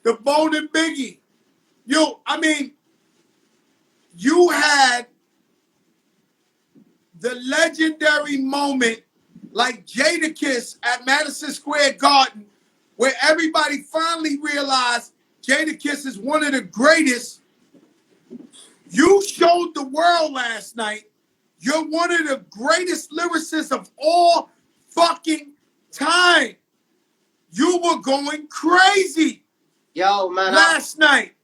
the Bone and Biggie. I mean, you had the legendary moment like Jadakiss at Madison Square Garden, where everybody finally realized Jadakiss is one of the greatest. You showed the world last night you're one of the greatest lyricists of all fucking time. You were going crazy. Yo, man. Last night.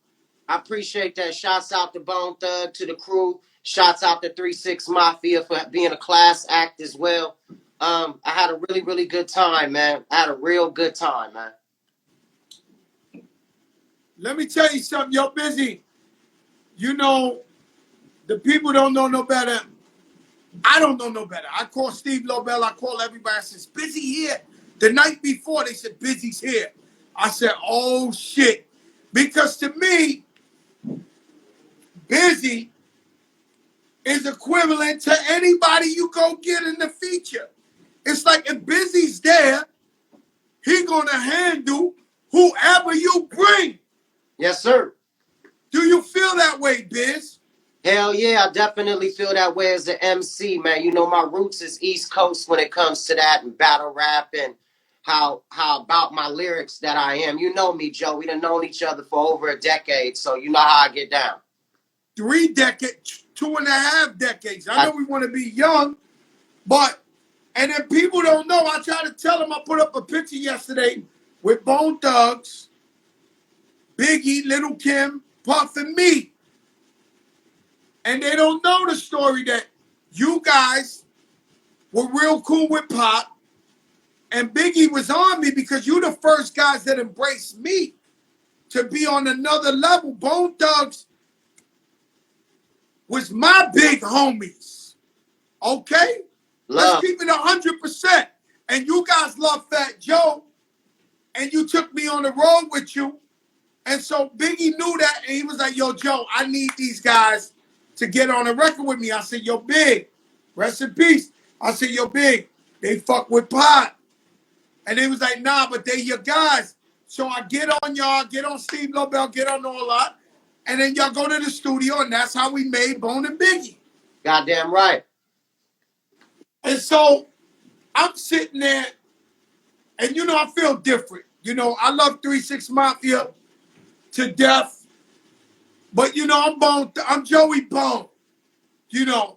I appreciate that. Shouts out to Bone Thug, to the crew. Shouts out to 3-6 Mafia for being a class act as well. I had a really, really good time, man. I had a real good time, man. Let me tell you something. You're busy. You know, the people don't know no better. I don't know no better. I call Steve Lobel. I call everybody. I said, Busy here. The night before, they said, Busy's here. I said, oh, shit. Because to me, Busy is equivalent to anybody you go get in the feature. It's like if Busy's there, he gonna handle whoever you bring. Yes, sir. Do you feel that way, Biz? Hell yeah, I definitely feel that way as an MC, man. You know, my roots is East Coast when it comes to that and battle rap and how about my lyrics that I am. You know me, Joe. We done known each other for over a decade, so you know how I get down. 3 decades, 2.5 decades. I know we want to be young, but, and then people don't know. I try to tell them, I put up a picture yesterday with Bone Thugs, Biggie, Little Kim, Puff, and me. And they don't know the story that you guys were real cool with Pop, and Biggie was on me because you the first guys that embraced me to be on another level. Bone Thugs was my big homies. Okay? Love. Let's keep it 100%. And you guys love Fat Joe, and you took me on the road with you. And so Biggie knew that, and he was like, yo, Joe, I need these guys to get on a record with me. I said, yo, Big, rest in peace. I said, yo, Big, they fuck with Pot. And they was like, nah, but they your guys. So I get on y'all, get on Steve Lobel, get on all that. And then y'all go to the studio, and that's how we made Bone and Biggie. Goddamn right. And so I'm sitting there, and you know, I feel different. You know, I love 3-6 Mafia to death. But you know, I'm Joey Bone. You know.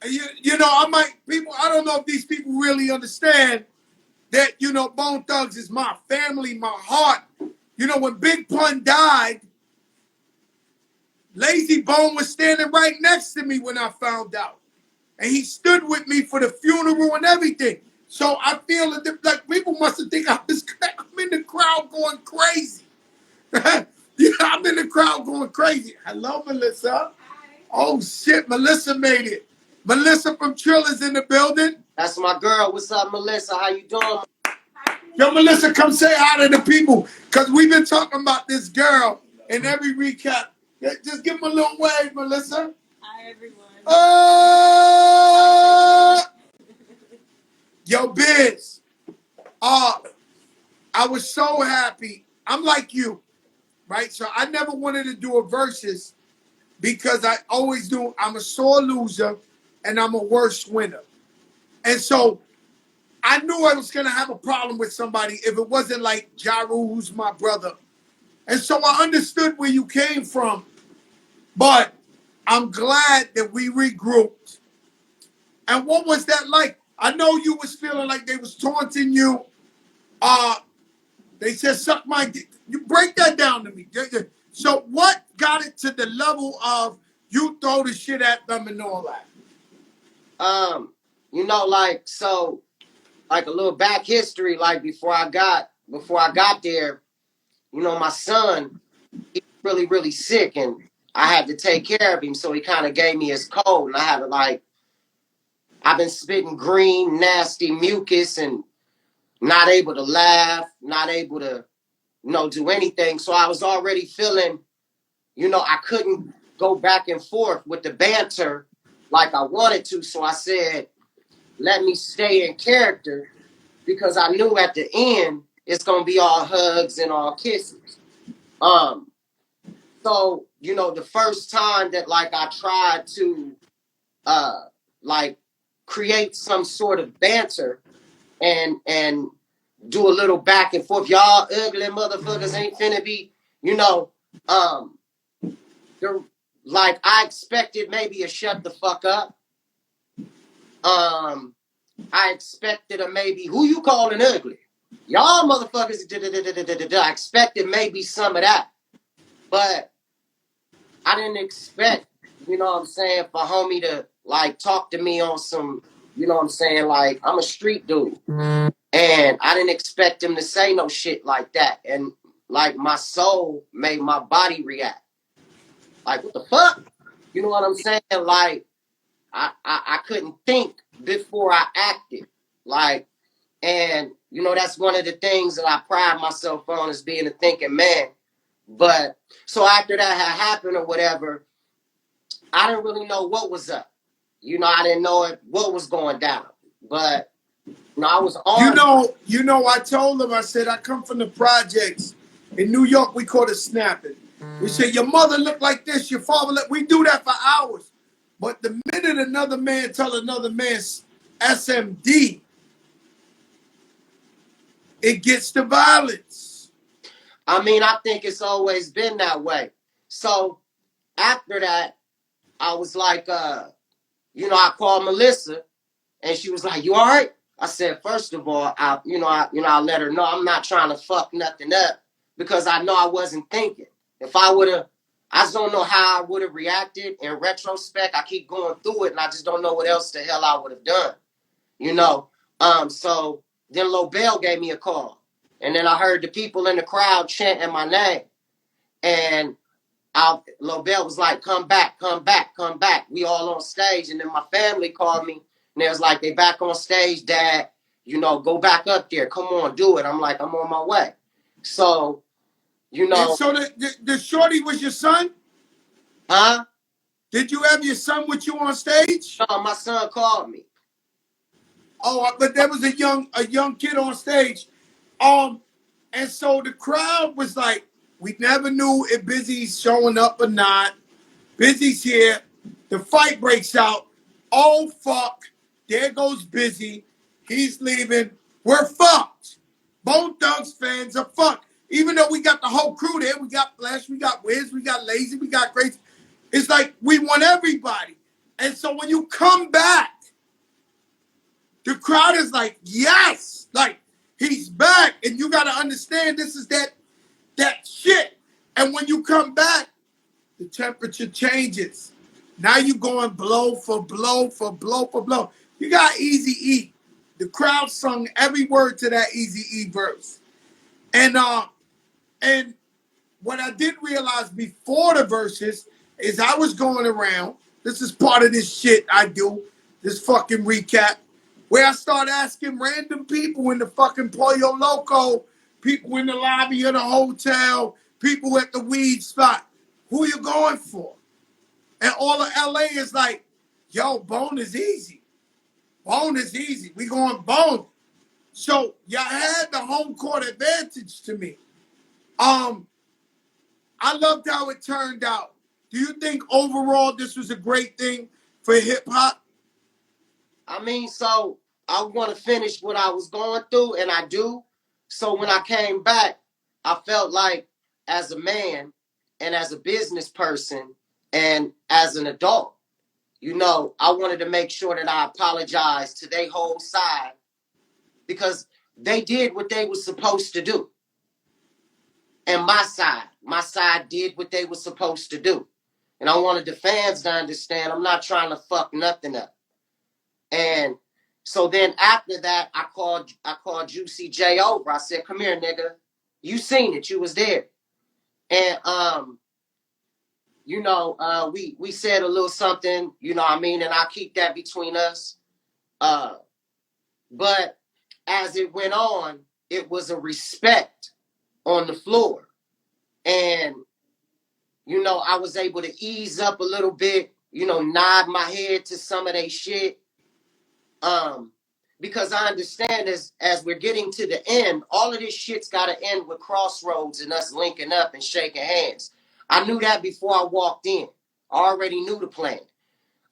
You know, I don't know if these people really understand that, you know, Bone Thugs is my family, my heart. You know, when Big Pun died, Lazy Bone was standing right next to me when I found out. And he stood with me for the funeral and everything. So I feel like people must have think I'm in the crowd going crazy. Yeah, I'm in the crowd going crazy. Hello, Melissa. Hi. Oh, shit, Melissa made it. Melissa from Trill is in the building. That's my girl. What's up, Melissa? How you doing? Yo, Melissa, come say hi to the people. Because we've been talking about this girl in every recap. Just give them a little wave, Melissa. Hi, everyone. Yo, Biz. I was so happy. I'm like you, right? So I never wanted to do a versus because I always do. I'm a sore loser and I'm a worse winner. And so I knew I was going to have a problem with somebody if it wasn't like Ja Rule, who's my brother. And so I understood where you came from. But I'm glad that we regrouped. And what was that like? I know you was feeling like they was taunting you. They said, suck my dick. You break that down to me. So what got it to the level of you throw the shit at them and all that? You know, like, so, like a little back history, like before I got there, you know, my son, he was really, really sick and I had to take care of him. So he kind of gave me his cold and I had to like, I've been spitting green, nasty mucus and not able to laugh, not able to, you know, do anything. So I was already feeling, you know, I couldn't go back and forth with the banter like I wanted to. So I said, let me stay in character because I knew at the end it's gonna be all hugs and all kisses. So, you know, the first time that like I tried to like create some sort of banter and do a little back and forth, y'all ugly motherfuckers ain't finna be, you know, like I expected maybe a shut the fuck up. I expected a maybe who you calling ugly? Y'all motherfuckers. I expected maybe some of that, but I didn't expect, you know what I'm saying, for homie to like talk to me on some, you know what I'm saying, like I'm a street dude. And I didn't expect him to say no shit like that. And like my soul made my body react. Like, what the fuck? You know what I'm saying? Like, I couldn't think before I acted. Like, and you know, that's one of the things that I pride myself on as being a thinking man. But so after that had happened or whatever, I didn't really know what was up. You know, I didn't know what was going down. But you know, I was on. You know, I told him, I said, I come from the projects. In New York, we call it snapping. We say, your mother looked like this, your father looked, we do that for hours. But the minute another man tell another man's SMD, it gets to violence. I mean, I think it's always been that way. So after that, I was like, you know, I called Melissa and she was like, you all right? I said, first of all, I let her know I'm not trying to fuck nothing up because I know I wasn't thinking. If I would have, I just don't know how I would have reacted in retrospect. I keep going through it and I just don't know what else the hell I would have done, you know? So then Lobel gave me a call and then I heard the people in the crowd chanting my name and Lobel was like, come back, come back, come back. We all on stage. And then my family called me and they was like, they back on stage, Dad. You know, go back up there. Come on, do it. I'm like, I'm on my way. So, you know. And so the shorty was your son? Huh? Did you have your son with you on stage? No, my son called me. Oh, but there was a young kid on stage. And so the crowd was like, we never knew if Bizzy's showing up or not. Bizzy's here. The fight breaks out. Oh, fuck. There goes Bizzy. He's leaving. We're fucked. Bone Thugs fans are fucked. Even though we got the whole crew there, we got Flash, we got Wiz, we got Lazy, we got Grace. It's like we want everybody. And so when you come back, the crowd is like, yes, like he's back. And you got to understand this is that shit. And when you come back, the temperature changes. Now you going blow for blow for blow for blow. You got Easy E. The crowd sung every word to that Easy E verse. And what I didn't realize before the verses is I was going around. This is part of this shit I do, this fucking recap, where I start asking random people in the fucking Pollo Loco, people in the lobby of the hotel, people at the weed spot, who you going for? And all of LA is like, yo, Bone is easy. Bone is easy. We going Bone. So y'all had the home court advantage to me. I loved how it turned out. Do you think overall this was a great thing for hip hop? I mean, so I want to finish what I was going through, and I do. So when I came back, I felt like as a man and as a business person and as an adult, you know, I wanted to make sure that I apologized to their whole side because they did what they were supposed to do. And my side did what they were supposed to do. And I wanted the fans to understand I'm not trying to fuck nothing up. And so then after that, I called Juicy J over. I said, come here, nigga. You seen it. You was there. And you know, we said a little something, you know what I mean, and I keep that between us. But as it went on, it was a respect on the floor. And, you know, I was able to ease up a little bit, you know, nod my head to some of their shit. because I understand as we're getting to the end, all of this shit's got to end with Crossroads and us linking up and shaking hands. I knew that before I walked in. I already knew the plan.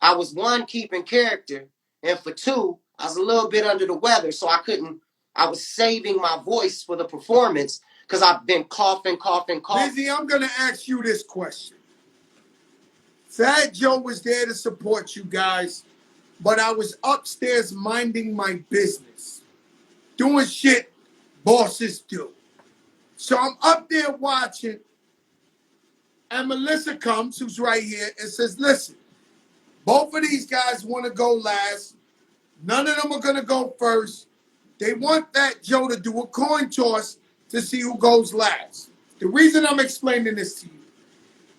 I was one, keeping character, and for two, I was a little bit under the weather, so I was saving my voice for the performance because I've been coughing. Bizzy, I'm going to ask you this question. Fat Joe was there to support you guys, but I was upstairs minding my business, doing shit bosses do. So I'm up there watching, and Melissa comes, who's right here, and says, listen, both of these guys want to go last. None of them are going to go first. They want Fat Joe to do a coin toss to see who goes last. The reason I'm explaining this to you,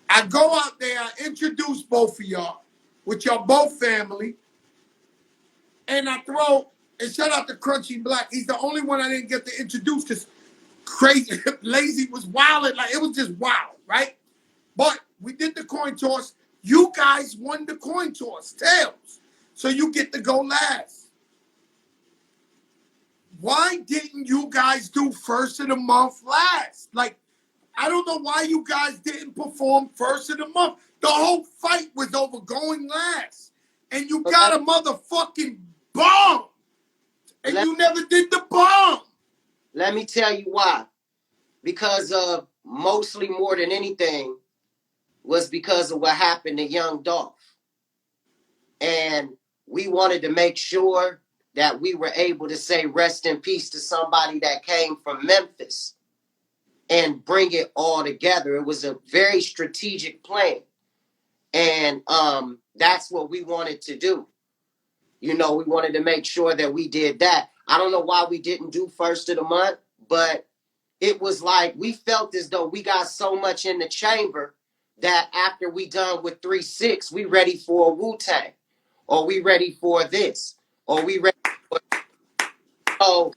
I go out there, I introduce both of y'all, with y'all both family, and I throw, and shout out to Crunchy Black. He's the only one I didn't get to introduce because crazy, Lazy was wilding. Like, it was just wild, right? But we did the coin toss. You guys won the coin toss, tails. So you get to go last. Why didn't you guys do first of the month last? Like, I don't know why you guys didn't perform first of the month. The whole fight was over going last. And you got a motherfucking bomb. And you never did the bomb. Let me tell you why. Because of mostly more than anything was because of what happened to Young Dolph. And we wanted to make sure that we were able to say rest in peace to somebody that came from Memphis and bring it all together. It was a very strategic plan. And that's what we wanted to do. You know, we wanted to make sure that we did that. I don't know why we didn't do first of the month, but it was like we felt as though we got so much in the chamber that after we done with 3-6, we ready for a Wu-Tang, or we ready for this, or we ready for, oh,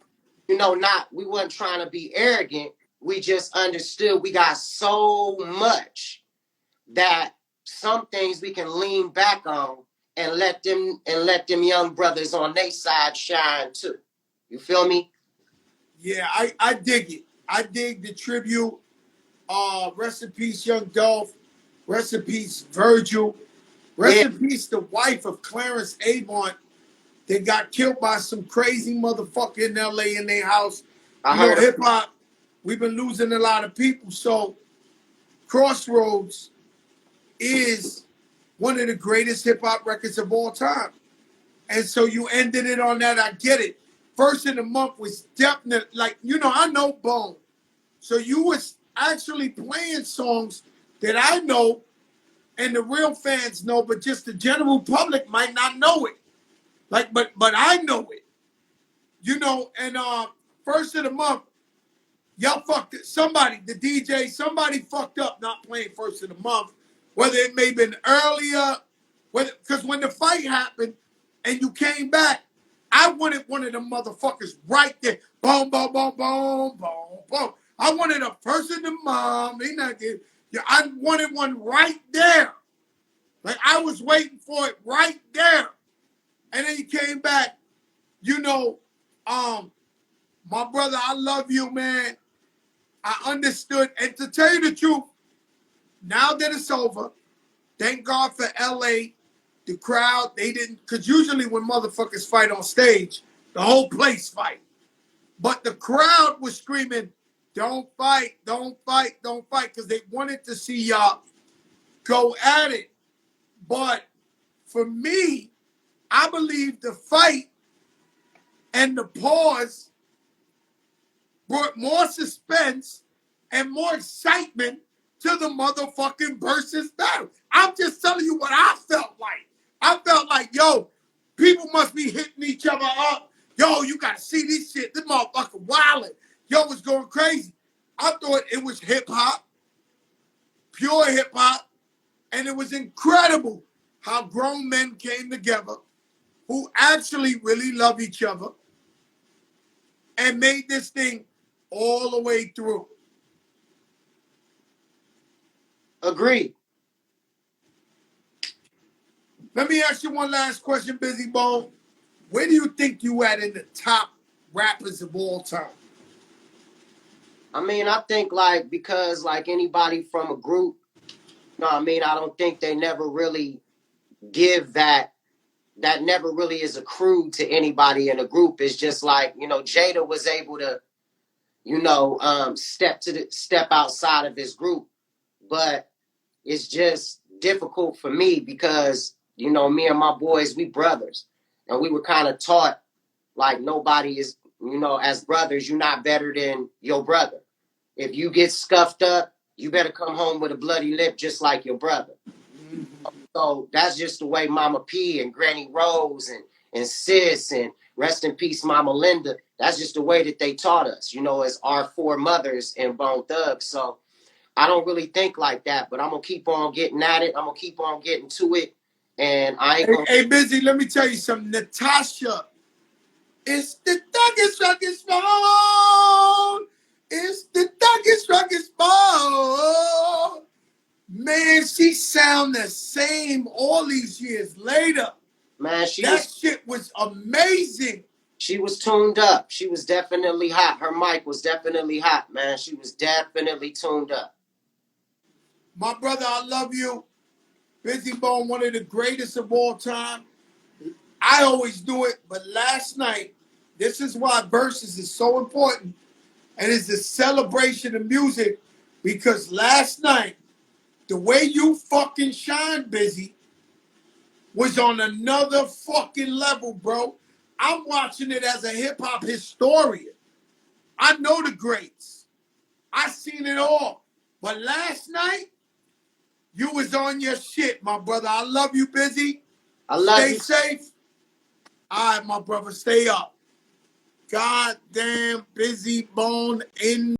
you know, we wasn't trying to be arrogant. We just understood we got so much that some things we can lean back on and let them young brothers on their side shine too. You feel me? Yeah, I dig it. I dig the tribute. Rest in peace, Young Dolph. Rest in peace, Virgil. Rest in peace, the wife of Clarence Avon. They got killed by some crazy motherfucker in LA in their house. You know, hip hop, we've been losing a lot of people. So Crossroads is one of the greatest hip hop records of all time. And so you ended it on that. I get it. First of the month was definitely, like, you know, I know Bone. So you was actually playing songs that I know and the real fans know, but just the general public might not know it. Like, but I know it. You know, and first of the month, y'all fucked it. Somebody, the DJ, somebody fucked up not playing first of the month. Whether it may have been earlier, because when the fight happened and you came back, I wanted one of them motherfuckers right there. Boom, boom, boom, boom, boom, boom. I wanted a first of the month. I wanted one right there. Like, I was waiting for it right there. And then he came back, you know, my brother, I love you, man. I understood. And to tell you the truth, now that it's over, thank God for LA, the crowd, they didn't, because usually when motherfuckers fight on stage, the whole place fight. But the crowd was screaming, don't fight, don't fight, don't fight, because they wanted to see y'all go at it. But for me, I believe the fight and the pause brought more suspense and more excitement to the motherfucking versus battle. I'm just telling you what I felt like. I felt like, yo, people must be hitting each other up. Yo, you gotta see this shit. This motherfucker wildin'. Yo, it's going crazy. I thought it was hip hop, pure hip hop, and it was incredible how grown men came together who actually really love each other and made this thing all the way through. Agreed. Let me ask you one last question, Busy Bone. where do you think you at in the top rappers of all time? I mean, I think like because like anybody from a group, you know what I mean, I don't think they never really give that never really is accrued to anybody in a group. It's just like, you know, Jada was able to, you know, step outside of his group. But it's just difficult for me because, you know, me and my boys, we brothers. And we were kind of taught like nobody is, you know, as brothers, you're not better than your brother. If you get scuffed up, you better come home with a bloody lip just like your brother. So that's just the way Mama P and Granny Rose and Sis and rest in peace Mama Linda, that's just the way that they taught us, you know, as our four mothers in Bone Thugs. So I don't really think like that, but I'm going to keep on getting at it. I'm going to keep on getting to it. And I ain't going to... Hey, Bizzy, let me tell you something. Natasha, it's the thuggest phone. It's the thuggest phone. Man, she sound the same all these years later. Man, shit was amazing. She was tuned up. She was definitely hot. Her mic was definitely hot, man. She was definitely tuned up. My brother, I love you. Bizzy Bone, one of the greatest of all time. I always do it, but last night, this is why VERZUS is so important. And it's a celebration of music because last night, the way you fucking shine, Bizzy, was on another fucking level, bro. I'm watching it as a hip-hop historian. I know the greats. I seen it all. But last night, you was on your shit, my brother. I love you, Bizzy. I love you. Stay safe. All right, my brother, stay up. Goddamn Bizzy Bone in